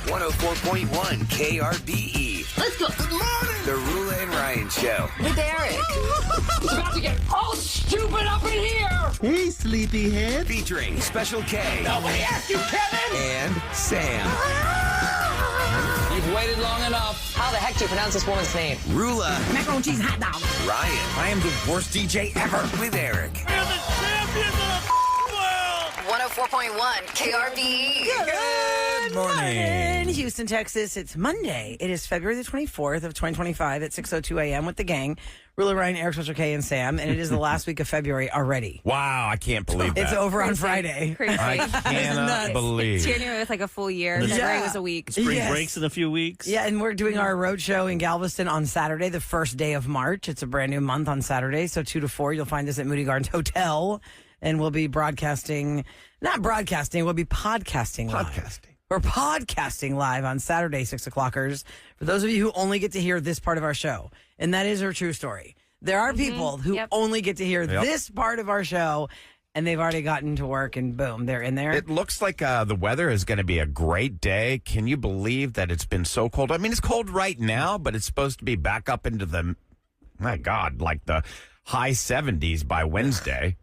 104.1 KRBE. Let's go. Good morning. The Roula and Ryan Show. With Eric. It's about to get all stupid up in here. Hey, sleepyhead. Featuring Special K. Nobody asked you, Kevin. And Sam. You've waited long enough. How the heck do you pronounce this woman's name? Roula. Macaroni cheese hot dog. Ryan. I am the worst DJ ever. With Eric. We're the champions of the world! 104.1 KRBE. Good morning. Houston, Texas. It's Monday. It is February the 24th of 2025 at 6:02 a.m. with the gang. Ruler Ryan, Eric, Special K, and Sam. And it is the last week of February already. Wow, I can't believe that. It's over on Friday. Crazy. I cannot believe. January was like a full year. Yeah. February was a week. Spring Yes. breaks in a few weeks. Yeah, and we're doing our road show in Galveston on Saturday, the first day of March. It's a brand new month on Saturday. So 2 to 4, you'll find us at Moody Gardens Hotel. And we'll be we'll be podcasting live. We're podcasting live on Saturday, 6 o'clockers. For those of you who only get to hear this part of our show, and that is our true story. There are people who only get to hear this part of our show, and they've already gotten to work, and boom, they're in there. It looks like the weather is going to be a great day. Can you believe that it's been so cold? I mean, it's cold right now, but it's supposed to be back up into the, my God, like the high 70s by Wednesday.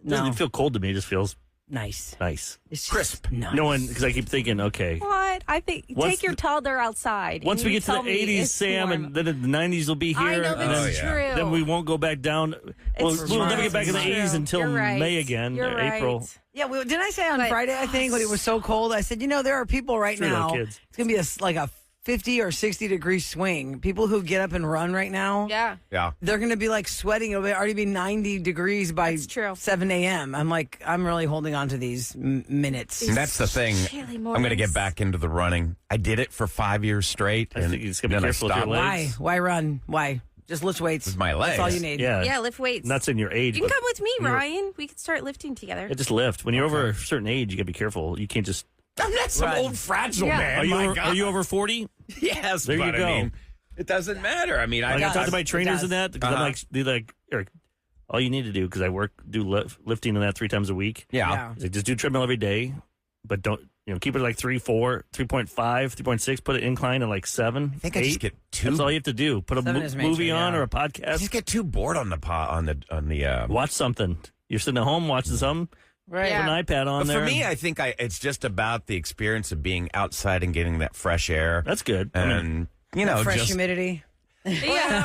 Doesn't feel cold to me. It just feels Nice. nice. It's Crisp. Nice. No one, because I keep thinking, okay, What? I think Once take your toddler outside. once and we you get to the tell me 80s, it's Sam, warm. and then the 90s will be here. I know and that's yeah. true. then we won't go back down. Well, It's we'll never true. get back in the It's 80s true. until You're right. May again, You're April. right. Yeah, well, didn't I say on But- Friday, I think, when it was so cold, I said, there are people right True, now, though, kids. it's going to be like a 50 or 60 degree swing. People who get up and run right now, Yeah. Yeah. they're going to be like sweating. It'll already be 90 degrees by That's true. 7 a.m. I'm really holding on to these minutes. And that's the thing. Chilly I'm going to mornings. get back into the running. I did it for 5 years straight. I and think you just gotta be then I careful with your stopped. legs. Why? Why run? Why? Just lift weights. With my That's all legs. you need. Yeah. Yeah, lift weights. Not saying your age, You can but come with me, when you're- Ryan. We could start lifting together. just lift. When you're over a certain age, you got to be careful. You can't just. I'm not some Right. old fragile Yeah. man. Are you, my over, God. are you over 40? Yes, There you but go. I mean, it doesn't matter. I mean, I got to talk to my It trainers does. and that because I'm like, Eric, all you need to do, because I lifting and that 3 times a week. Yeah. Is like, just do treadmill every day, but don't, keep it like 3, 4, 3.5, 3.6, put it incline at like 7. I think I 8. just get too. That's all you have to do. Put a 7 is major, movie on yeah. or a I podcast. just get too bored on the. Watch something. You're sitting at home watching something. Right. Yeah. Put an iPad on But there. for me, I think it's just about the experience of being outside and getting that fresh air. That's good. I mean, And Fresh just humidity. Well,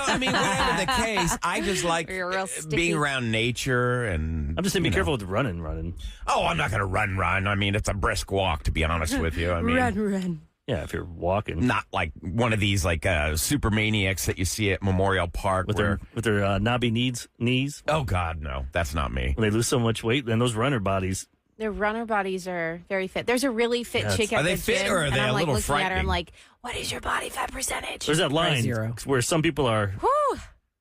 I mean, whatever the case, I just like You're real sticky. being around nature and. I'm just saying, be you know. careful with running. Oh, I'm not going to run. I mean, it's a brisk walk, to be honest with you. I mean, run. Yeah, if you're walking not like one of these like super maniacs that you see at Memorial Park. with where, their knobby knees. oh God, no, that's not me. When they lose so much weight, then those runner bodies. Their runner bodies are very fit. There's a really fit chick at Are they the fit gym, or are and they I'm a like little looking at her. I'm frightening? like, what is your body fat percentage? There's that line 0. where some people are Whew.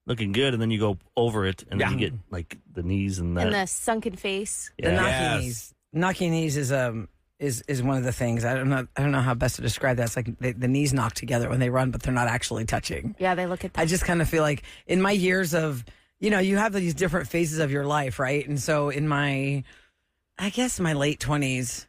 looking good, and then you go over it, and then you get like the knees and that. And the sunken face. The yeah. knocking Yes. knees. Knocking knees is one of the things. I don't know how best to describe that. It's like the knees knock together when they run, but they're not actually touching. Yeah, they look at that. I just kind of feel like in my years of, you have these different phases of your life, right? And so in my late 20s,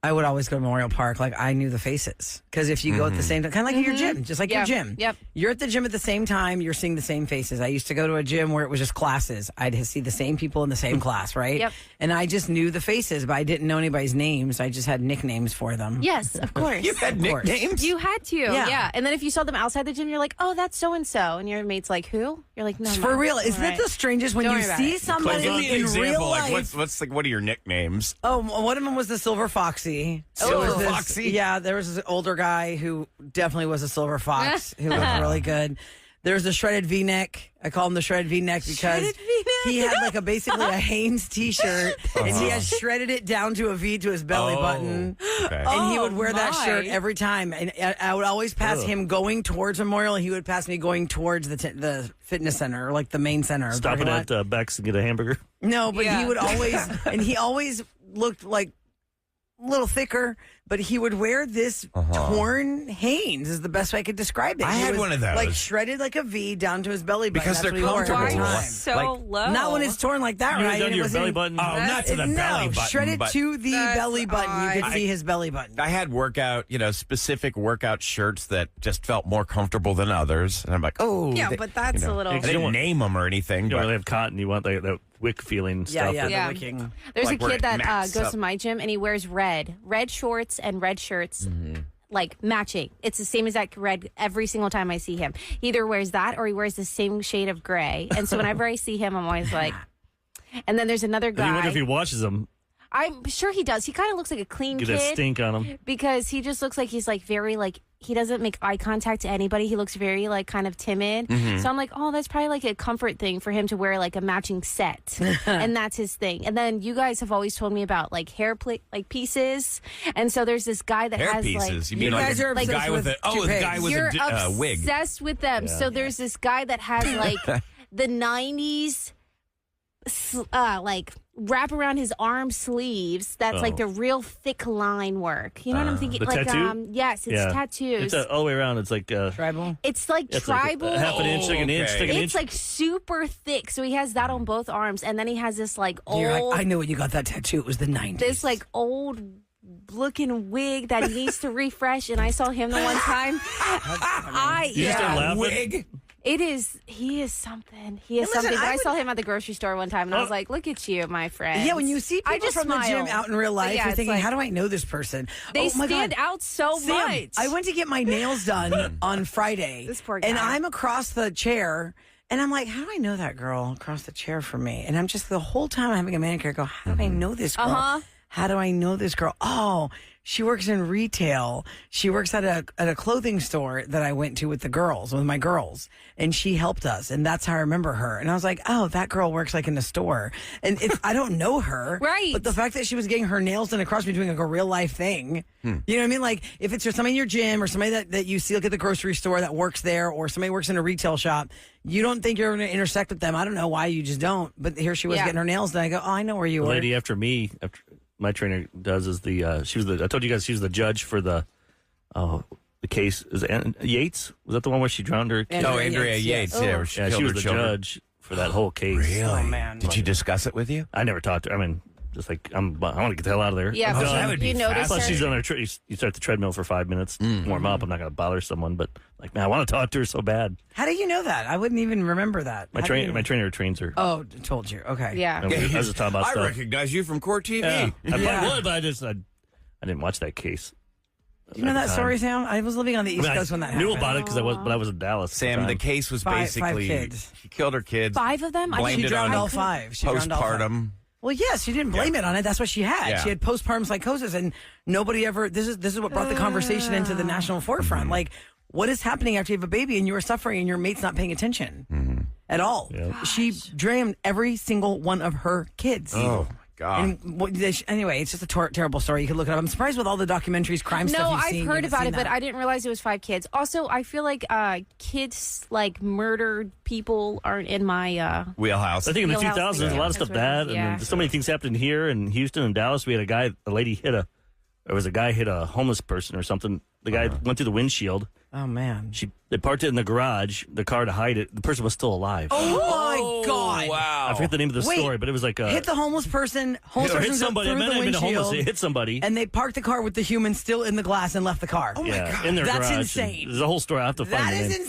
I would always go to Memorial Park. Like, I knew the faces. Because if you go at the same time, kind of like your gym, just like your gym. Yep. You're at the gym at the same time, you're seeing the same faces. I used to go to a gym where it was just classes. I'd see the same people in the same class, right? Yep. And I just knew the faces, but I didn't know anybody's names. I just had nicknames for them. Yes, of course. You had Of course. nicknames. You had to, Yeah. yeah. And then if you saw them outside the gym, you're like, oh, that's so-and-so. And your mate's like, who? You're like, no, For no. real. Isn't All that the strangest when Don't you worry about see it. somebody Give me an in example. real Like, life? what are your nicknames? Oh, one of them was the Silver Foxy. Silver There was Foxy? Yeah, there was this older guy who definitely was a Silver Fox who was really good. There's the shredded V-neck. I call him the shredded V-neck because Shredded V-neck? he had like basically a Hanes T-shirt and he had shredded it down to a V to his belly button. Okay. And he would Oh, wear that my. shirt every time. And I would always pass him going towards Memorial and he would pass me going towards the fitness center or like the main center. Stopping parking lot. at Beck's to get a hamburger. No, but Yeah. he would always, and he always looked like a little thicker, but he would wear this torn Hanes is the best way I could describe it. I He had was, one of those. like shredded like a V down to his belly button. Because That's they're what he wore every comfortable. time. So Like, low. Not when it's torn like that, You right? down And it your wasn't- belly button. Oh, not to the no, belly button. shredded but to the belly button. You could see his belly button. I had specific workout shirts that just felt more comfortable than others. And I'm like, oh. Yeah, but that's a little. I didn't name them or anything. You don't But really have cotton. You want that wick feeling stuff. Yeah, Yeah. the wicking. There's Like a where kid it that mats goes up. to my gym and he wears red shorts and red shirts, like matching. It's the same exact red every single time I see him. He either wears that or he wears the same shade of gray. And so whenever I see him, I'm always like. And then there's another And you wonder guy. if he washes them. I'm sure he does. He kind of looks like a clean Get that kid stink on him. because he just looks like he's like very like he doesn't make eye contact to anybody. He looks very like kind of timid. So I'm like, oh, that's probably like a comfort thing for him to wear like a matching set, and that's his thing. And then you guys have always told me about like hair like pieces, and so there's this guy that hair has pieces. like You mean You like guys a are guy obsessed with with a guy with you're a wig? obsessed with them. So there's this guy that has like the 90s like wrap around his arm sleeves. That's like the real thick line work. You know what I'm thinking? The like tattoo? yes, it's tattoos. It's all the way around. It's like Tribal. It's like it's like tribal. a half an inch, like an inch, Okay. like an It's inch. like super thick. So he has that on both arms, and then he has this like You're old, like, I know when you got that tattoo. It was the 90s. this like old looking wig that he needs to refresh. And I saw him the one time. You just start laughing. Wig. He is something. He is Listen, something. But I I would- saw him at the grocery store one time, and I was like, "Look at you, my friend." Yeah, when you see I people just from the gym smile. out in real life, Yeah, you're it's thinking, like- how do I know this person? They Oh my stand God. out so Sam, much. I went to get my nails done on Friday. This poor And guy. I'm across the chair, and I'm like, how do I know that girl across the chair from me? And I'm just the whole time having a manicure go, how do I know this girl? How do I know this girl? Oh, she works in retail. She works at a clothing store that I went to with my girls, and she helped us, and that's how I remember her. And I was like, oh, that girl works like in the store, and I don't know her, Right. But the fact that she was getting her nails done across me doing like a real life thing, you know what I mean? Like if it's somebody in your gym or somebody that you see like at the grocery store that works there, or somebody works in a retail shop, you don't think you're going to intersect with them. I don't know why, you just don't. But here she was Yeah. getting her nails done. I go, oh, I know where you The were. lady after me, after my trainer does, is the I told you guys she was the judge for the case. Is it Yates? Was that the one where she drowned her kid? Oh, Andrea Andrea Yates, Yates. yes. Yeah, Oh. where she Yeah, killed she was her the children. judge for that whole case. Really? Oh, man. Did you discuss it with you? I never talked to her. I mean, just like I want to get the hell out of there. Yeah, I'm but done. that would be you notice Plus, her. she's on her. You start the treadmill for 5 minutes, warm up. I'm not going to bother someone, but like, man, I want to talk to her so bad. How do you know that? I wouldn't even remember that. My How do you- trainer trains her. Oh, told you. Okay. Yeah. And I was just talking about I stuff. recognize you from Court TV. Yeah, I Yeah. probably would, but I didn't watch that case. Do you know at the that time. story, Sam? I was living on the East I mean, Coast when that I knew happened. about it because I was in Dallas. at Sam, the time. case was Five basically kids. she killed her kids. 5 of them. Blamed She it drowned on all 5. She drowned all 5. Postpartum. Well, yes, she didn't blame it on it. That's what she had. Yeah. She had postpartum psychosis, and nobody ever. This is what brought the conversation into the national forefront. Like, what is happening after you have a baby and you are suffering and your mate's not paying attention at all? Yeah. She drowned every single one of her kids. Oh my God. And anyway, it's just a terrible story. You can look it up. I'm surprised with all the documentaries, crime stuff. No, you've I've seen, heard you haven't about seen it, but that. I didn't realize it was 5 kids. Also, I feel like kids like murdered people aren't in my. Wheelhouse. I think in the Wheelhouse 2000s, there's a lot of thing. stuff bad, Yeah. and there's so many things happening here in Houston and Dallas. We had a lady hit a homeless person or something. The guy went through the windshield. Oh man! They parked it in the garage, the car to hide it. The person was still alive. Oh my God! Wow. I forget the name of the Wait, story, but it was like Hit the homeless person. Homeless or hit person somebody. It through might the not have been a homeless. windshield, It hit somebody. and they parked the car with the human still in the glass and left the car. Oh in their That's garage. insane. There's a whole story. I have to find That the is name.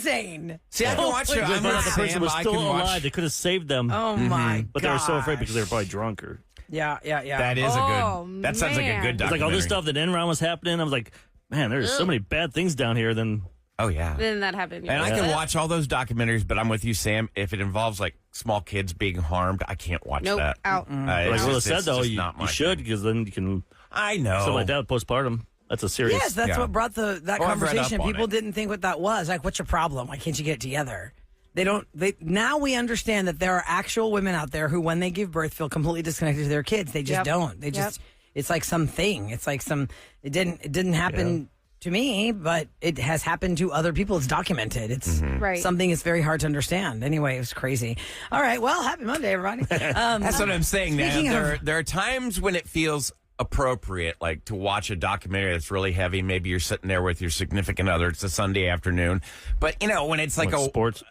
insane. See, I can watch it. But I'm the with person Sam. was I still can watch. alive. They could have saved them. Oh my! But they were so afraid because they were gosh. probably drunk or. Yeah. That is Oh, a good. That sounds like a man. good It's documentary. like all this stuff that Enron was happening. I was like, man, there's so many bad things down here. Then Oh yeah. Then that happened. And I can watch all those documentaries, but I'm with you, Sam. If it involves like small kids being harmed, I can't watch Nope, that. out. like Roula said, though, it's you not my should thing. because then you can I know. something like that postpartum. That's a serious. Yes, that's Yeah. what brought that Oh, I've read conversation. up on People it. didn't think what that was. Like, what's your problem? Why can't you get it together? They don't. Now we understand that there are actual women out there who, when they give birth, feel completely disconnected to their kids. They just Yep. don't. They just. It's like something. It's like some. It didn't happen to me, but it has happened to other people. It's documented. It's Right. something that's very hard to understand. Anyway, it was crazy. All right. Well, happy Monday, everybody. That's what I'm saying. Now Speaking of- there are times when it feels appropriate, like to watch a documentary that's really heavy. Maybe you're sitting there with your significant other. It's a Sunday afternoon. But, when it's like sports.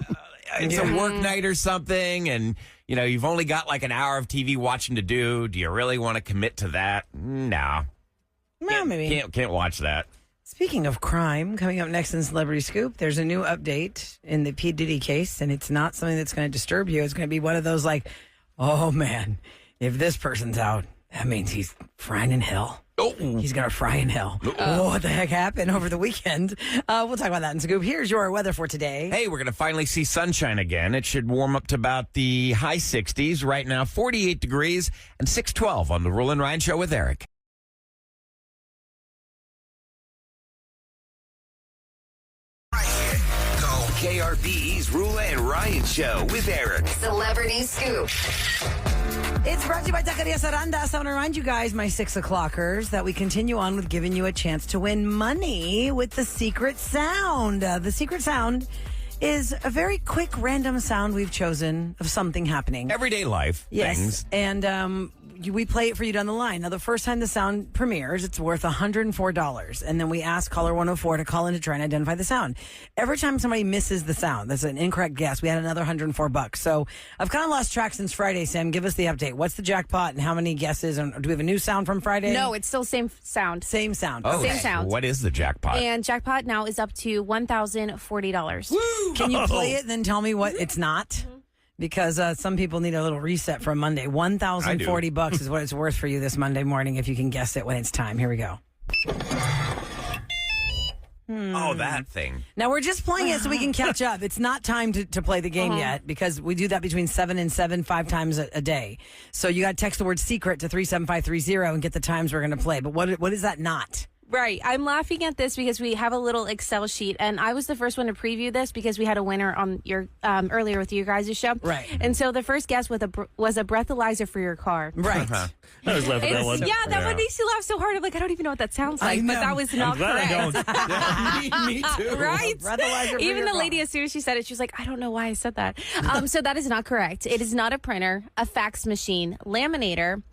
It's a work night or something, and, you've only got like an hour of TV watching to do. Do you really want to commit to that? No. Well, maybe. Can't watch that. Speaking of crime, coming up next in Celebrity Scoop, there's a new update in the P. Diddy case, and it's not something that's going to disturb you. It's going to be one of those like, oh, man, if this person's out, that means he's frying in hell. Oh. He's going to fry in hell. What the heck happened over the weekend? We'll talk about that in Scoop. Here's your weather for today. Hey, we're going to finally see sunshine again. It should warm up to about the high 60s. Right now, 48 degrees and 612 on the Roula and Ryan Show with Eric. KRBE's Roula and Ryan Show with Eric. Celebrity Scoop. It's brought to you by Taqueria Saranda. So I want to remind you guys, my 6 o'clockers, that we continue on with giving you a chance to win money with the secret sound. The secret sound is a very quick, random sound we've chosen of something happening. Everyday life things. And we play it for you down the line. Now, the first time the sound premieres, it's worth $104. And then we ask caller 104 to call in to try and identify the sound. Every time somebody misses the sound, that's an incorrect guess, we had another $104. So I've kind of lost track since Friday, Sam. Give us the update. What's the jackpot and how many guesses? And do we have a new sound from Friday? No, it's still same sound. Same sound. Oh, Same sound. What is the jackpot? And jackpot now is up to $1,040. Can you play it and then tell me what it's not? Because some people need a little reset from Monday. $1,040 is what it's worth for you this Monday morning if you can guess it when it's time. Here we go. Oh, that thing. Now, we're just playing it so we can catch up. It's not time to play the game yet because we do that between 7 and 7, 5 times a day. So you got to text the word secret to 37530 and get the times we're going to play. But what is that not? Right. I'm laughing at this because we have a little Excel sheet, and I was the first one to preview this because we had a winner on your earlier with you guys' show. Right. And so the first guess was a breathalyzer for your car. Right. I was laughing at that one. Yeah, that one makes you laugh so hard. I'm like, I don't even know what that sounds like, but that was not I'm glad correct. I don't. Me too. Right? Breathalyzer for Even your the car. lady, as soon as she said it, she was like, I don't know why I said that. So that is not correct. It is not a printer, a fax machine, laminator,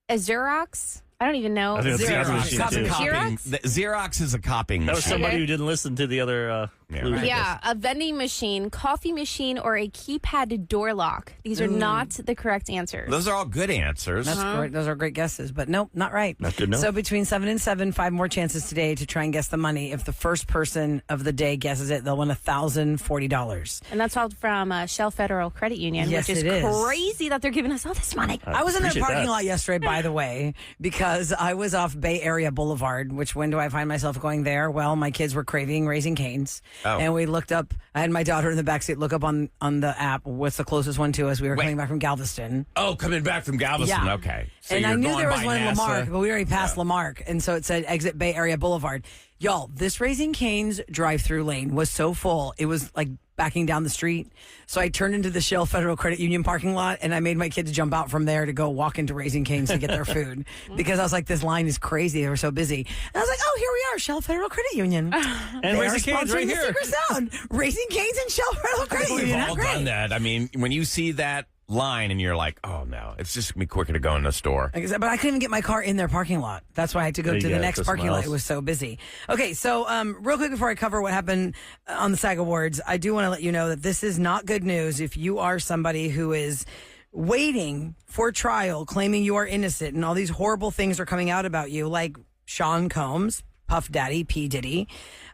a Xerox. I don't even know. I think that's Xerox. machine, Copy- too. copying- Xerox is a copying That was machine. somebody who didn't listen to the other. clues, I guess. Yeah, a vending machine, coffee machine, or a keypad door lock. These are not the correct answers. Those are all good answers. That's great. Those are great guesses, but nope, not right. Not good enough. So between 7 and 7, 5 more chances today to try and guess the money. If the first person of the day guesses it, they'll win $1,040. And that's all from Shell Federal Credit Union, Yes, which is it is. crazy that they're giving us all this money. I was in their appreciate parking that. lot yesterday, by the way, because I was off Bay Area Boulevard, which when do I find myself going there? Well, my kids were craving Raising Cane's. Oh. And we looked up, I had my daughter in the backseat look up on the app what's the closest one to us. We were coming back from Galveston. Oh, coming back from Galveston. Yeah. Okay. So And I you're knew going there was by one in NASA. Lamarck, but we already passed Lamarck. And so it said exit Bay Area Boulevard. Y'all, this Raising Cane's drive-through lane was so full. It was like backing down the street. So I turned into the Shell Federal Credit Union parking lot and I made my kids jump out from there to go walk into Raising Cane's to get their food because I was like, this line is crazy. They were so busy. And I was like, oh, here we are, Shell Federal Credit Union. And They are Raising Cane's right sponsoring the here. Secret Sound. Raising Cane's and Shell Federal Credit We've Union. all Not great. done that. I mean, when you see that line and you're like, oh no, it's just gonna be quicker to go in the store. Like I said, but I couldn't even get my car in their parking lot. That's why I had to go There to you the go, next go parking somewhere lot. It else. was so busy. Okay, so real quick before I cover what happened on the SAG Awards, I do want to let you know that this is not good news if you are somebody who is waiting for trial, claiming you are innocent, and all these horrible things are coming out about you, like Sean Combs, Puff Daddy, P. Diddy.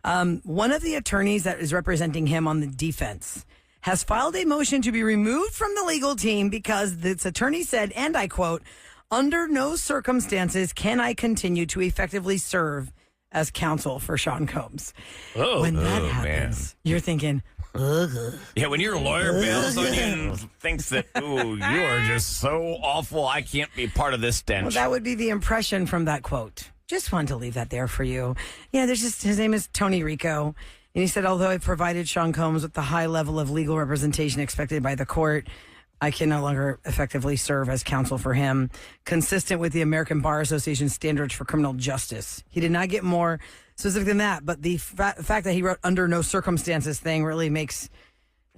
One of the attorneys that is representing him on the defense has filed a motion to be removed from the legal team because this attorney said, and I quote, under no circumstances can I continue to effectively serve as counsel for Sean Combs. Oh, When that man. happens, you're thinking, ugh. Yeah, when your lawyer bails on you and thinks that, ooh, you are just so awful, I can't be part of this stench. Well, that would be the impression from that quote. Just wanted to leave that there for you. Yeah, there's just, his name is Tony Rico. And he said, although I provided Sean Combs with the high level of legal representation expected by the court, I can no longer effectively serve as counsel for him, consistent with the American Bar Association standards for criminal justice. He did not get more specific than that, but the fact that he wrote under no circumstances thing really makes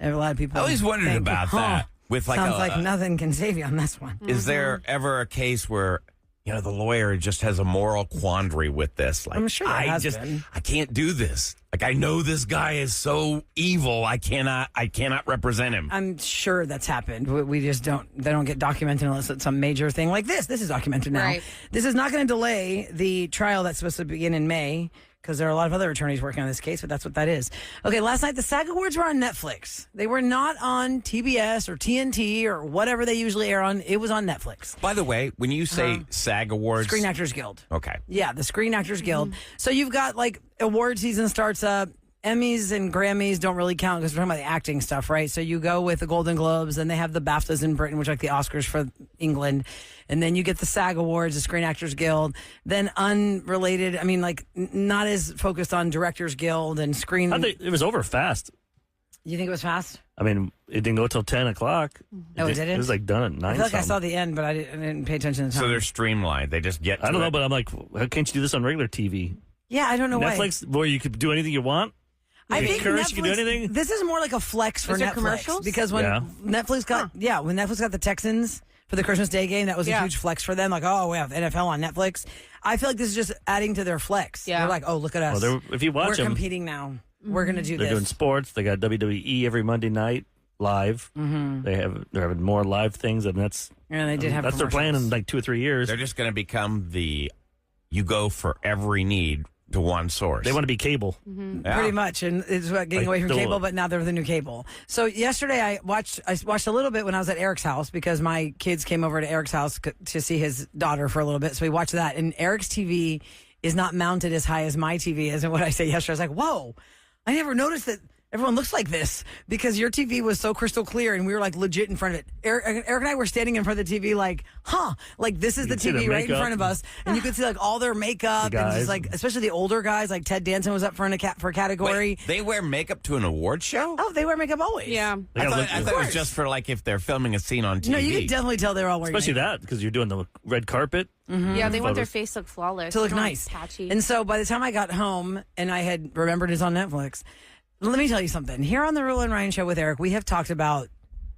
a lot of people I always wondered think, about huh, that. With like sounds a- like nothing can save you on this one. Is there ever a case where you know, the lawyer just has a moral quandary with this. Like, I'm sure there has been. I can't do this. Like, I know this guy is so evil. I cannot represent him. I'm sure that's happened. We just they don't get documented unless it's some major thing like this. This is documented now. Right. This is not going to delay the trial that's supposed to begin in May, because there are a lot of other attorneys working on this case, but that's what that is. Okay, last night the SAG Awards were on Netflix. They were not on TBS or TNT or whatever they usually air on. It was on Netflix. By the way, when you say SAG Awards... Screen Actors Guild. Okay. Yeah, the Screen Actors Guild. So you've got, like, award season starts up. Emmys and Grammys don't really count because we're talking about the acting stuff, right? So you go with the Golden Globes, and they have the BAFTAs in Britain, which are like the Oscars for England. And then you get the SAG Awards, the Screen Actors Guild. Then unrelated, I mean, like, not as focused on Directors Guild and Screen... It was over fast. You think it was fast? I mean, it didn't go till 10 o'clock. Oh, it didn't? It was like done at 9. I feel like I saw the end, but I didn't pay attention to the time. So they're streamlined. They just get to I don't know, it. but I'm like, how can't you do this on regular TV? Yeah, I don't know why. Netflix, where you could do anything you want? I You think can curse, Netflix, you can do anything? This is more like a flex for Is there Netflix. commercials? Because when Yeah. Netflix got when Netflix got the Texans for the Christmas Day game, that was a huge flex for them. Like, oh, we have NFL on Netflix. I feel like this is just adding to their flex. Yeah. They're like, oh, look at us. Well, if you watch We're them, competing now. We're going to do they're this. doing sports. They got WWE every Monday night live. Mm-hmm. They're having more live things, and that's And they did have that's their plan in commercials. like 2 or 3 years. They're just going to become you go for every need to one source. They want to be cable. Yeah. Pretty much, and it's about getting Like away from the- cable, but now they're the new cable. So yesterday I watched a little bit when I was at Eric's house because my kids came over to Eric's house to see his daughter for a little bit. So we watched that, and Eric's TV is not mounted as high as my TV is. And what I said yesterday, I was like, whoa, I never noticed that everyone looks like this because your TV was so crystal clear and we were like legit in front of it. Eric and I were standing in front of the TV like, like this is the could see the TV right in makeup. front of us. And you could see like all their makeup The and guys. just like, especially the older guys, like Ted Danson was up for a category. Wait, they wear makeup to an award show? Oh, they wear makeup always. Yeah. They I gotta thought, look- it was just for like if they're filming a scene on TV. No, you could definitely tell they're all wearing Especially makeup. that, because you're doing the red carpet. Yeah, they want their Photos. face to look flawless. to look They don't nice. Patchy. And so by the time I got home and I had remembered it's on Netflix, let me tell you something. Here on the Roula and Ryan Show with Eric, we have talked about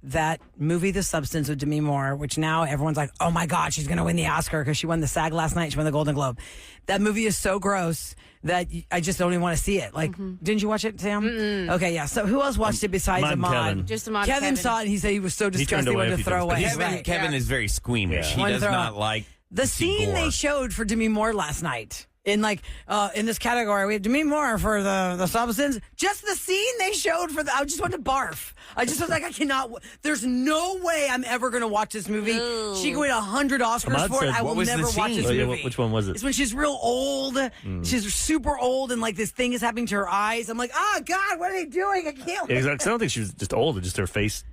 that movie, The Substance, with Demi Moore, which now everyone's like, oh my God, she's going to win the Oscar because she won the SAG last night. She won the Golden Globe. That movie is so gross that I just don't even want to see it. Like, didn't you watch it, Sam? Okay, yeah. So who else watched it besides Ahmad and Ahmad? Kevin. Just Ahmad Kevin Kevin. saw it and he said he was so turned disgusted he away wanted a to few throw times, but away. Kevin is very squeamish. Yeah. He Wanted does to throw not up. like The to see scene gore. they showed for Demi Moore last night. In this category, we have Demi Moore for the Substance. Just the scene they showed I just wanted to barf. I just was like, I cannot. There's no way I'm ever going to watch this movie. Ew. She could win 100 Oscars Ahmad for it. said- I What will was the never watch scene? this Oh, yeah, movie. which one was it? It's when she's real old. She's super old, and like this thing is happening to her eyes. I'm like, oh God, what are they doing? I can't. Yeah, 'cause I don't think she was just old. Just her face.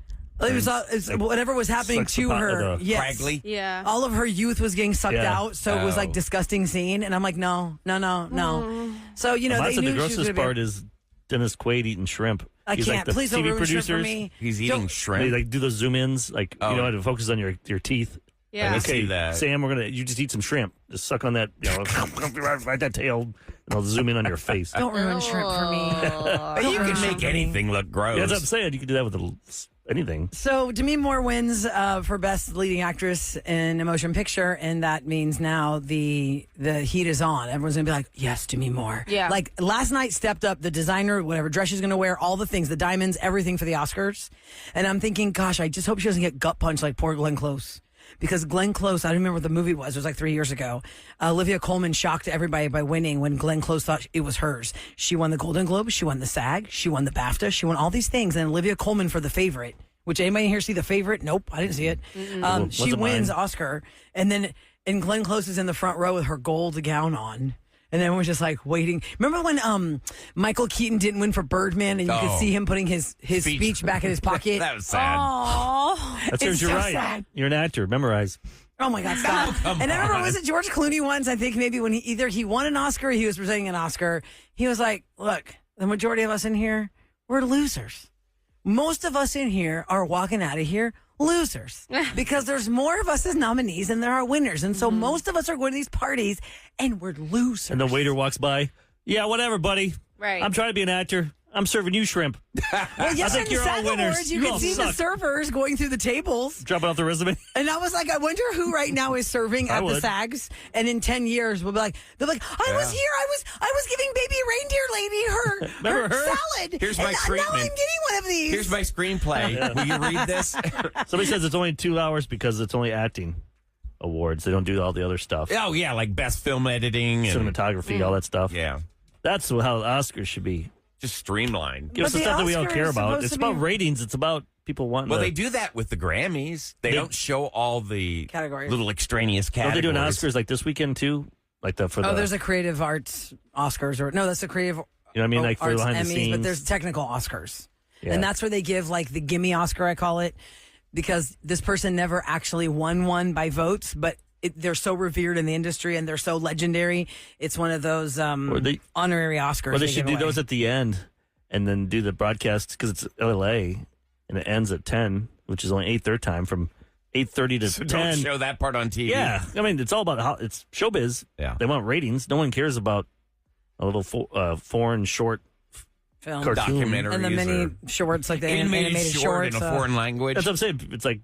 It was whatever was happening sucks the to pot- her. the- Yes. Craggly? Yeah. All of her youth was getting sucked Yeah. out, so it was like Oh. disgusting scene. And I'm like, no. So I they said knew the she was grossest gonna be- part is Dennis Quaid eating shrimp. I He's can't. like the Please don't TV ruin shrimp producers. for me. He's eating Don't- shrimp. They like do those zoom ins, like Oh. you know, it focuses on your teeth. Yeah. I see that. Sam, you just eat some shrimp. Just suck on that, right that tail, and I'll zoom in on your face. Don't ruin shrimp for me. But you can make anything look gross. Yeah, that's what I'm saying. You can do that with anything. So Demi Moore wins for Best Leading Actress in a Motion Picture, and that means now the heat is on. Everyone's gonna be like, yes, Demi Moore. Yeah. Like last night stepped up the designer, whatever dress she's gonna wear, all the things, the diamonds, everything for the Oscars. And I'm thinking, gosh, I just hope she doesn't get gut punched like poor Glenn Close. Because Glenn Close, I don't remember what the movie was. It was like 3 years ago. Olivia Colman shocked everybody by winning when Glenn Close thought it was hers. She won the Golden Globe. She won the SAG. She won the BAFTA. She won all these things. And Olivia Colman for The Favorite, which anybody here see The Favorite? Nope, I didn't see it. She wasn't wins mine. Oscar. And Glenn Close is in the front row with her gold gown on. And then we're just like waiting. Remember when Michael Keaton didn't win for Birdman and you could Oh. see him putting his speech back in his pocket? That was sad. Oh. That's It's you're so right. sad. You're an actor. Memorize. Oh my God, stop. And I remember, was it George Clooney once? I think maybe when he won an Oscar or he was presenting an Oscar. He was like, look, the majority of us in here, we're losers. Most of us in here are walking out of here losers because there's more of us as nominees than there are winners. And so most of us are going to these parties and we're losers. And the waiter walks by. Yeah, whatever, buddy. Right. I'm trying to be an actor. I'm serving you shrimp. Well, yes, I in think the you're all SAG winners. Awards, you You can all see the suck. servers going through the tables. Dropping off the resume. And I was like, I wonder who right now is serving I at the would. SAGs. And in 10 years, we'll be like, they're like, I was here. I was giving baby reindeer lady her Remember her? salad. Here's my and now treatment. I'm getting one of these. Here's my screenplay. Will you read this? Somebody says it's only 2 hours because it's only acting awards. They don't do all the other stuff. Oh, yeah, like best film editing. And, Cinematography, all that stuff. yeah, That's how the Oscars should be. just streamlined. Give us But the the stuff that we don't Oscar care is about. supposed It's to about be- ratings. It's about people wanting Well, to... they do that with the Grammys. They don't show all the Categories. little extraneous Don't categories. they do an Oscars like this weekend, too? Like for the... Oh, there's a creative arts Oscars. Or no, that's a creative You know what I mean? Like for arts behind the Emmys, scenes. but there's technical Oscars. Yeah. And that's where they give like the gimme Oscar, I call it, because this person never actually won one by votes, but they're so revered in the industry and they're so legendary. It's one of those they- honorary Oscars. Or they should give do away. those at the end and then do the broadcast because it's LA and it ends at 10, which is only 8 their time from 8:30 to So 10. don't show that part on TV. Yeah. I mean, it's all about how it's showbiz. Yeah. They want ratings. No one cares about a little foreign short film. cartoon. Documentaries And the mini or shorts, like the animated animated short shorts. in a foreign language. That's what I'm saying. It's like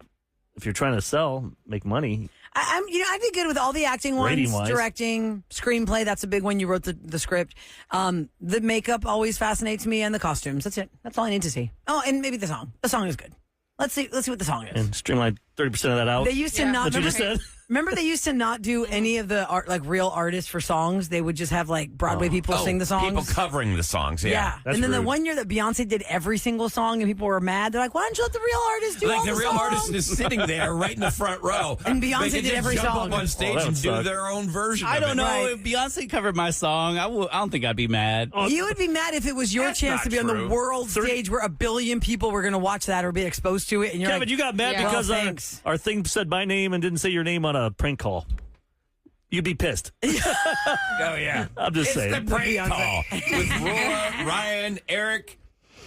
if you're trying to sell, make money. I did good with all the acting ones, Rating-wise. directing, screenplay. That's a big one. You wrote the script. The makeup always fascinates me, and the costumes. That's it. That's all I need to see. Oh, and maybe the song. The song is good. Let's see what the song is. And streamline 30% of that out. They used to not. What you just said? Remember, they used to not do any of the real artists for songs. They would just have like Broadway people sing the songs. People covering the songs. Yeah. That's and then the rude. one year that Beyonce did every single song, and people were mad. They're like, "Why don't you let the real artist do all Like the real songs?" artist is sitting there right in the front row. And Beyonce They can did just every jump song. up on stage that would and do suck. their own version I of don't it. know. Right. If Beyonce covered my song, I don't think I'd be mad. You would be mad if it was your That's chance not to be on true. the world stage where 1 billion people were going to watch that or be exposed to it. And you're Kevin, like, you got mad Yeah. because Well, thanks. our thing said my name and didn't say your name on a prank call. You'd be pissed. Oh, yeah. I'm just It's saying. the prank call with Roula, Ryan, Eric.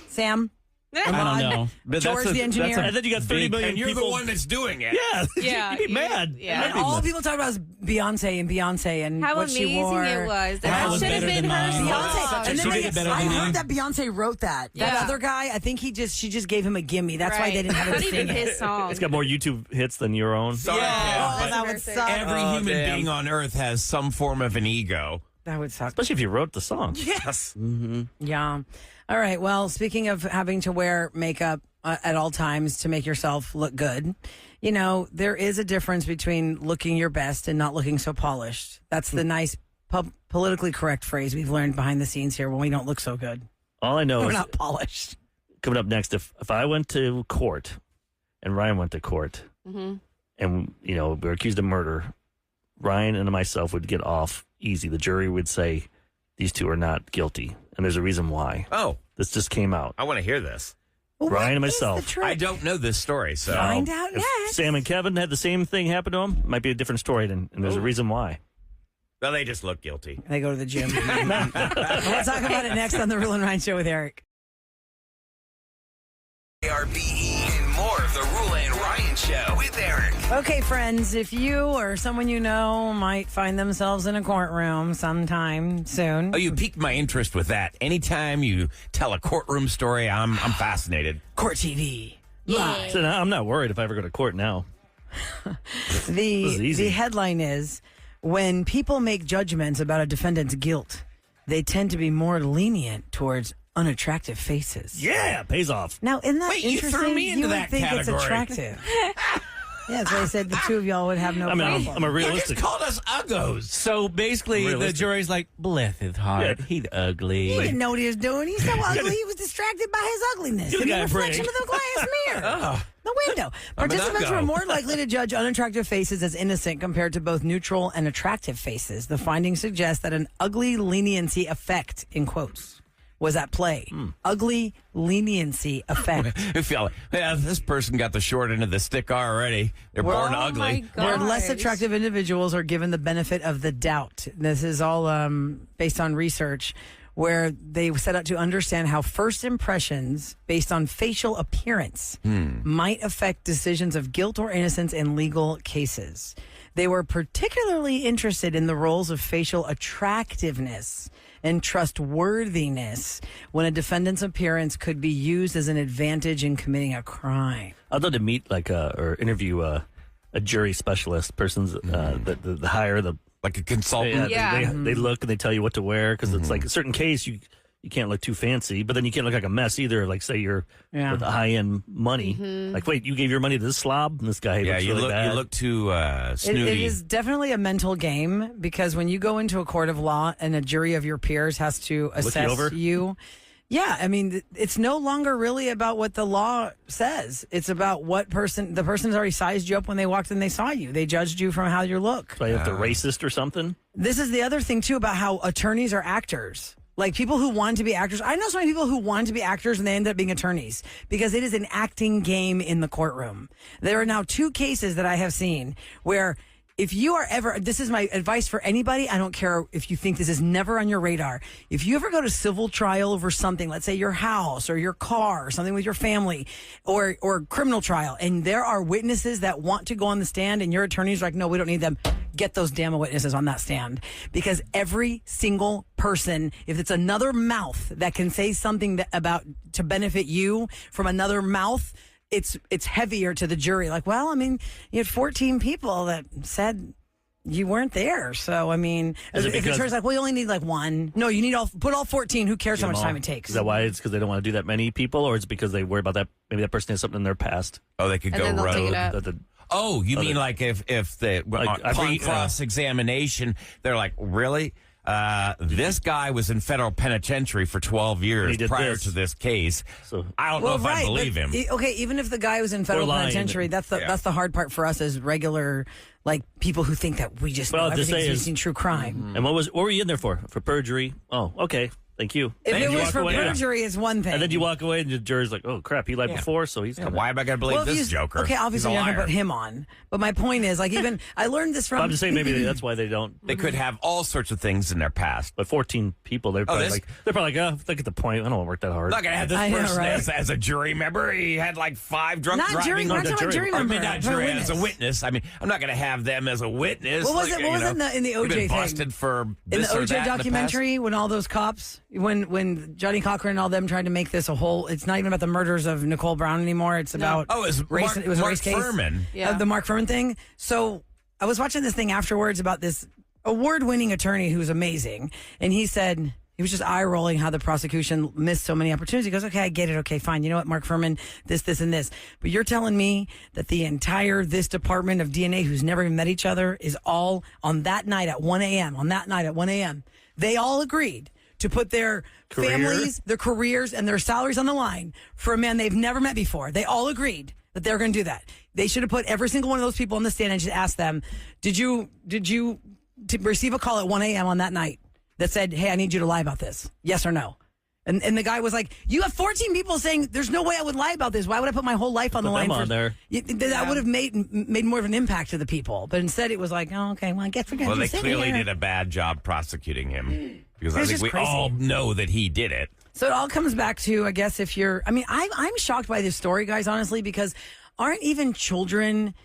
Sam, I don't know. But George, that's the engineer. and then you got 30 million And you're people. the one that's doing it. Yeah. Yeah, You'd be mad. yeah. and all people talk about is Beyonce and How what she amazing wore. it was. That That was should have better been than her mine. Beyonce, song. and then She did it better I than heard mine. that Beyonce wrote that. That Yeah. other guy, I think she just gave him a gimme. That's why they didn't have him Not sing even it. his song. It's got more YouTube hits than your own. Sorry, Oh, Kev, that but would suck. every Oh, human damn. being on earth has some form of an ego. That would suck. Especially if you wrote the song. Yes. Yeah. All right. Well, speaking of having to wear makeup at all times to make yourself look good, you know, there is a difference between looking your best and not looking so polished. That's the nice politically correct phrase we've learned behind the scenes here when we don't look so good. All I know We're is not polished. coming up next, if I went to court and Ryan went to court and, you know, we were accused of murder, Ryan and myself would get off easy. The jury would say these two are not guilty. And there's a reason why. Oh, This just came out. I want to hear this. Well, Ryan and what is myself. the truth? I don't know this story, so Find out If next. Sam and Kevin had the same thing happen to them, might be a different story, and there's a reason why. well, they just look guilty. They go to the gym. We'll talk about it next on the Rule and Ryan Show with Eric. RBE and more of the Roula and Ryan Show with Eric. Okay, friends, if you or someone you know might find themselves in a courtroom sometime soon. Oh, you piqued my interest with that. Anytime you tell a courtroom story, I'm fascinated. Court TV. So now I'm not worried if I ever go to court now. is easy. The headline is, when people make judgments about a defendant's guilt, they tend to be more lenient towards unattractive faces. Yeah, pays off. Now, isn't that Wait, you interesting? threw me into would that think category. it's attractive. Yeah, so I said the two of y'all would have no I mean, problem. I'm a You realistic. just called us uggos. So basically, the Realistic. jury's like, bless his heart. Yeah. He's ugly. He didn't know what he was doing. He's so ugly, he was distracted by his ugliness. Give the In the guy a reflection break. of the glass mirror. The window. I'm an Participants uggo. were more likely to judge unattractive faces as innocent compared to both neutral and attractive faces. The findings suggest that an ugly leniency effect, in quotes, was at play. Ugly leniency effect. I feel like, yeah, this person got the short end of the stick already. They're born Oh my ugly. God. Where less Gosh. attractive individuals are given the benefit of the doubt. This is all based on research. where they set out to understand how first impressions based on facial appearance might affect decisions of guilt or innocence in legal cases. They were particularly interested in the roles of facial attractiveness and trustworthiness when a defendant's appearance could be used as an advantage in committing a crime. I'd love to meet or interview a jury specialist, persons that hire the Like a consultant. They look and they tell you what to wear because it's like a certain case you can't look too fancy, but then you can't look like a mess either. Like say you're with high end money. Like wait, you gave your money to this slob and this guy looks really bad. You look too snooty. It is definitely a mental game because when you go into a court of law and a jury of your peers has to assess you. Yeah, I mean, it's no longer really about what the law says. It's about the person's already sized you up when they walked in, they saw you. They judged you from how you look. So you have to racist or something? This is the other thing, too, about how attorneys are actors. Like people who want to be actors. I know so many people who want to be actors and they end up being attorneys because it is an acting game in the courtroom. There are now 2 cases that I have seen where if you are ever, this is my advice for anybody. I don't care if you think this is never on your radar. If you ever go to civil trial over something, let's say your house or your car or something with your family or criminal trial, and there are witnesses that want to go on the stand and your attorney's like, no, we don't need them. Get those damn witnesses on that stand because every single person, if it's another mouth that can say something to benefit you from another mouth, it's heavier to the jury. Like, well, I mean, you had 14 people that said you weren't there. So, I mean, if the jury's like, well, you only need like 1. No, you need put all 14. Who cares how much time it takes? Is that why it's because they don't want to do that many people, or it's because they worry about that? Maybe that person has something in their past. Oh, they could And go then they'll take it rogue. up. Oh, you mean like if the upon cross-examination, they're like, really? This guy was in federal penitentiary for 12 years prior to this case. So I don't know if I believe him. Okay, even if the guy was in federal penitentiary, that's the hard part for us as regular people who think that we just know everything's using true crime. And what were you in there for? For perjury? Oh, okay. Thank you. If it was for perjury, it's one thing. And then you walk away and the jury's like, oh, crap, he lied before, so he's why am I going to believe this joker? Okay, obviously you're not going to put him on. But my point is, even, I learned this from... I'm just saying maybe that's why they don't... They could have all sorts of things in their past. But 14 people, they're probably look at the point. I don't want to work that hard. I'm not going to have this person as a jury member. He had like 5 drunk driving. Jury member. Not jury, as a witness. I mean, I'm not going to have them as a witness. What was it in the OJ thing? Busted for this in the or that OJ documentary when all those cops, when Johnny Cochran and all them tried to make this a whole, it's not even about the murders of Nicole Brown anymore. It's about it was race. It was a race case. Furman. The Mark Furman thing. So I was watching this thing afterwards about this award-winning attorney who's amazing, and he said he was just eye-rolling how the prosecution missed so many opportunities. He goes, okay, I get it. Okay, fine. You know what, Mark Furman, this, and this. But you're telling me that the entire this department of DNA who's never even met each other is all on that night at 1 a.m., they all agreed to put their families, their careers, and their salaries on the line for a man they've never met before. They all agreed that they're going to do that. They should have put every single one of those people on the stand and just asked them, did you receive a call at 1 a.m. on that night that said, hey, I need you to lie about this? Yes or no? And the guy was like, you have 14 people saying there's no way I would lie about this. Why would I put my whole life on the line? That would have made more of an impact to the people. But instead it was like, oh, okay, well, I guess we're going to they clearly did a bad job prosecuting him. Because I think we all know that he did it. So it all comes back to, I guess, I'm shocked by this story, guys, honestly, because aren't even children,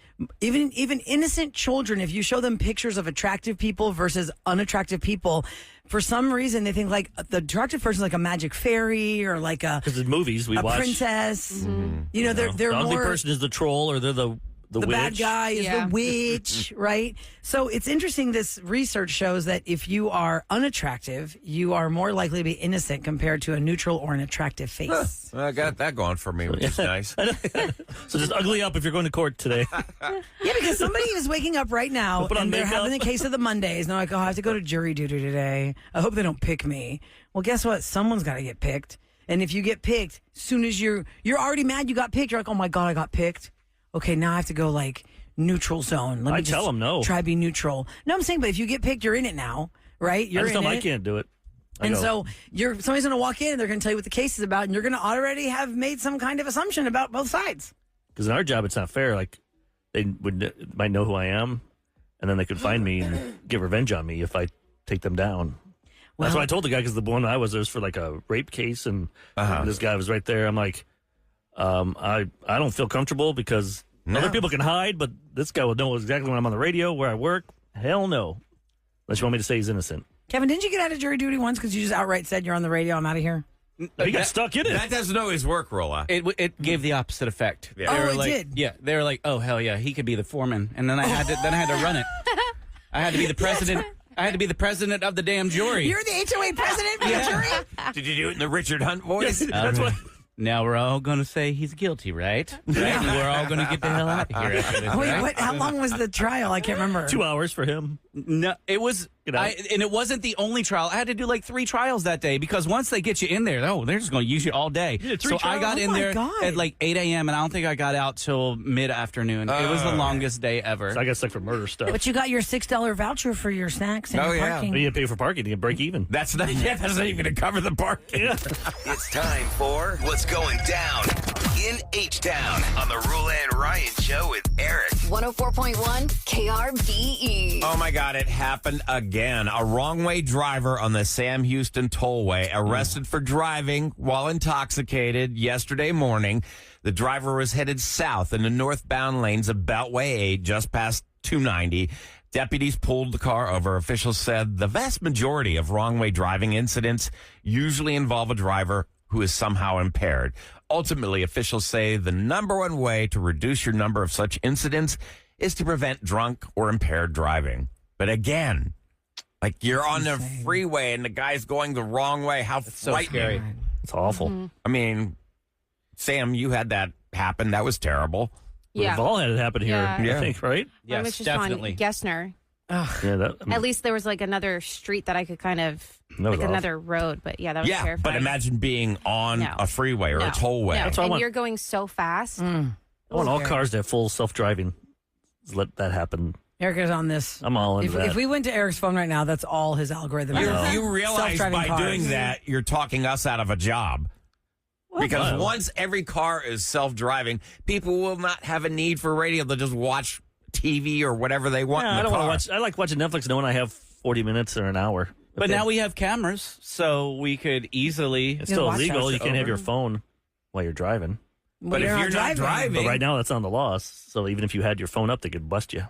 even innocent children, if you show them pictures of attractive people versus unattractive people, for some reason they think like the attractive person is like a magic fairy or like because in movies we watch princess. Mm-hmm. You know, they're the ugly person is the troll or they're the witch. Bad guy is the witch, right? So it's interesting. This research shows that if you are unattractive, you are more likely to be innocent compared to a neutral or an attractive face. I got that going for me, which is nice. So just ugly up if you're going to court today. Yeah, because somebody is waking up right now and they're having the case of the Mondays. And they're like, oh, I have to go to jury duty today. I hope they don't pick me. Well, guess what? Someone's got to get picked. And if you get picked, as soon as you're already mad you got picked, you're like, oh my God, I got picked. Okay, now I have to go like neutral zone. Let me tell them no. Try be neutral. No, I'm saying, but if you get picked, you're in it now, right? You're I just tell them I can't do it. So somebody's going to walk in and they're going to tell you what the case is about, and you're going to already have made some kind of assumption about both sides. Because in our job, it's not fair. Like they might know who I am, and then they could find me and get revenge on me if I take them down. That's why I told the guy, because the one I was, there was for like a rape case, and this guy was right there. I'm like, I don't feel comfortable because other people can hide, but this guy will know exactly when I'm on the radio, where I work. Hell no. Unless you want me to say he's innocent. Kevin, didn't you get out of jury duty once because you just outright said you're on the radio, I'm out of here? He got stuck in it. That doesn't always work, Rolla. It gave the opposite effect. Yeah. They were it like, did? Yeah, they were like, oh hell yeah, he could be the foreman, and then I had to run it. I had to be the president. I had to be the president of the damn jury. You're the HOA president for the jury? Did you do it in the Richard Hunt voice? That's what. Now we're all going to say he's guilty, right? Right? We're all going to get the hell out of here after this, Wait, right? what? How long was the trial? I can't remember. 2 hours for him. No, it was, and it wasn't the only trial. I had to do like 3 trials that day because once they get you in there, they're just going to use you all day. You did 3 so trials? I got in Oh my there God. at like 8 a.m. and I don't think I got out till mid-afternoon. It was the longest day ever. So I got stuck for murder stuff. But you got your $6 voucher for your snacks and Oh, your yeah. parking. But you didn't pay for parking to get break even. That's not even going to cover the parking. Yeah. It's time for What's Going Down in H-Town on the Roula and Ryan Show with Eric. 104.1 KRBE. Oh my God, it happened again. A wrong way driver on the Sam Houston Tollway arrested for driving while intoxicated yesterday morning. The driver was headed south in the northbound lanes of Beltway 8 just past 290. Deputies pulled the car over. Officials said the vast majority of wrong way driving incidents usually involve a driver who is somehow impaired. Ultimately, officials say the number one way to reduce your number of such incidents is to prevent drunk or impaired driving. But again, like you're on the freeway and the guy's going the wrong way. How so frightening. scary. It's awful. Mm-hmm. I mean, Sam, you had that happen. That was terrible. Yeah. We've all had it happen here, Yeah. I think, right? I Yes, was just definitely. on Gessner. Yeah, that, At least there was like another street that I could kind of, That was like off. another road. But yeah, that was Yeah, terrifying. but imagine being on No. a freeway or No. a tollway. No. That's what I And want. you're going so fast. I want all cars to have full self-driving. Just let that happen. Eric is on this. I'm all into that. If we went to Eric's phone right now, that's all his algorithm You, is. you realize Self-driving by cars. doing that, you're talking us out of a job. Because Wow. once every car is self-driving, people will not have a need for radio. They'll just watch TV or whatever they want Yeah, in I the don't car. want to watch. I like watching Netflix knowing I have 40 minutes or an hour. But now we have cameras, so we could easily. It's still watch illegal. house You can't have over. your phone while you're driving. But if you're not driving, But right now, that's on the law. So even if you had your phone up, they could bust you.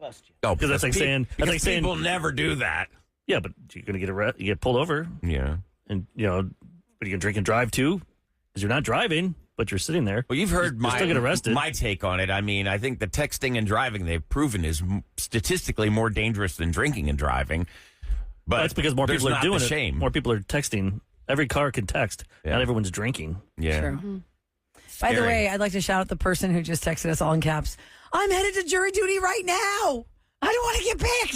oh, Because that's like saying- that's because like saying- people never do that. Yeah, but you're going to get arrested. You get pulled over, Yeah. and but you can drink and drive too, because you're not driving, but you're sitting there. Well, you've heard You'll still get arrested. my take on it. I mean, I think the texting and driving they've proven is statistically more dangerous than drinking and driving. But That's because more there's people are not doing the it. shame. More people are texting. Every car can text. Yeah. Not everyone's drinking. Yeah. True. By the Scary. way, I'd like to shout out the person who just texted us all in caps. I'm headed to jury duty right now. I don't want to get picked.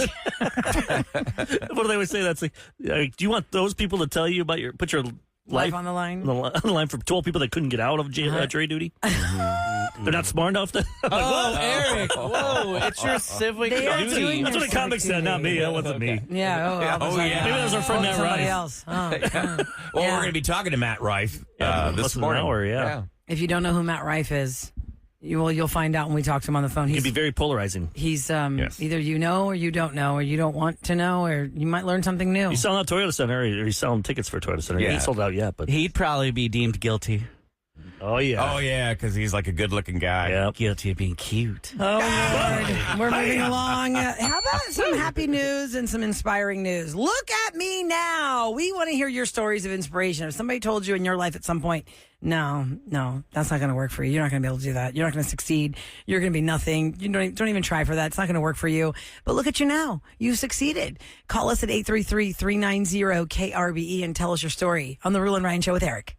What do they always say? That's like, do you want those people to tell you about put your Life on the line. on the line for 12 people that couldn't get out of jury duty? They're not smart enough to. Oh, Eric! Whoa, it's your civic They are duty. doing That's what the their comics civic said, not me. duty. That wasn't me. Yeah. Oh, yeah. Maybe that was our friend Matt Somebody Rife. else. Oh, Well, yeah. we're going to be talking to Matt Rife less this than an morning. hour, yeah. If you don't know who Matt Rife is, you'll find out when we talk to him on the phone. It He's can be very polarizing. He's Yes. either you know or you don't know, or you don't want to know, or you might learn something new. He's selling out Toyota Center, or he's selling tickets for Toyota Center. He Yeah. ain't sold out yet, but He'd probably be deemed guilty. oh yeah, Oh, yeah, because he's like a good-looking guy. yeah. Guilty of being cute. Oh, Lord. We're moving along. How about some happy news and some inspiring news? Look at me now. We want to hear your stories of inspiration. If somebody told you in your life at some point, no, that's not going to work for you. You're not going to be able to do that. You're not going to succeed. You're going to be nothing. You don't even try for that. It's not going to work for you. But look at you now. You've succeeded. Call us at 833-390-KRBE and tell us your story on the Roula and Ryan Show with Eric.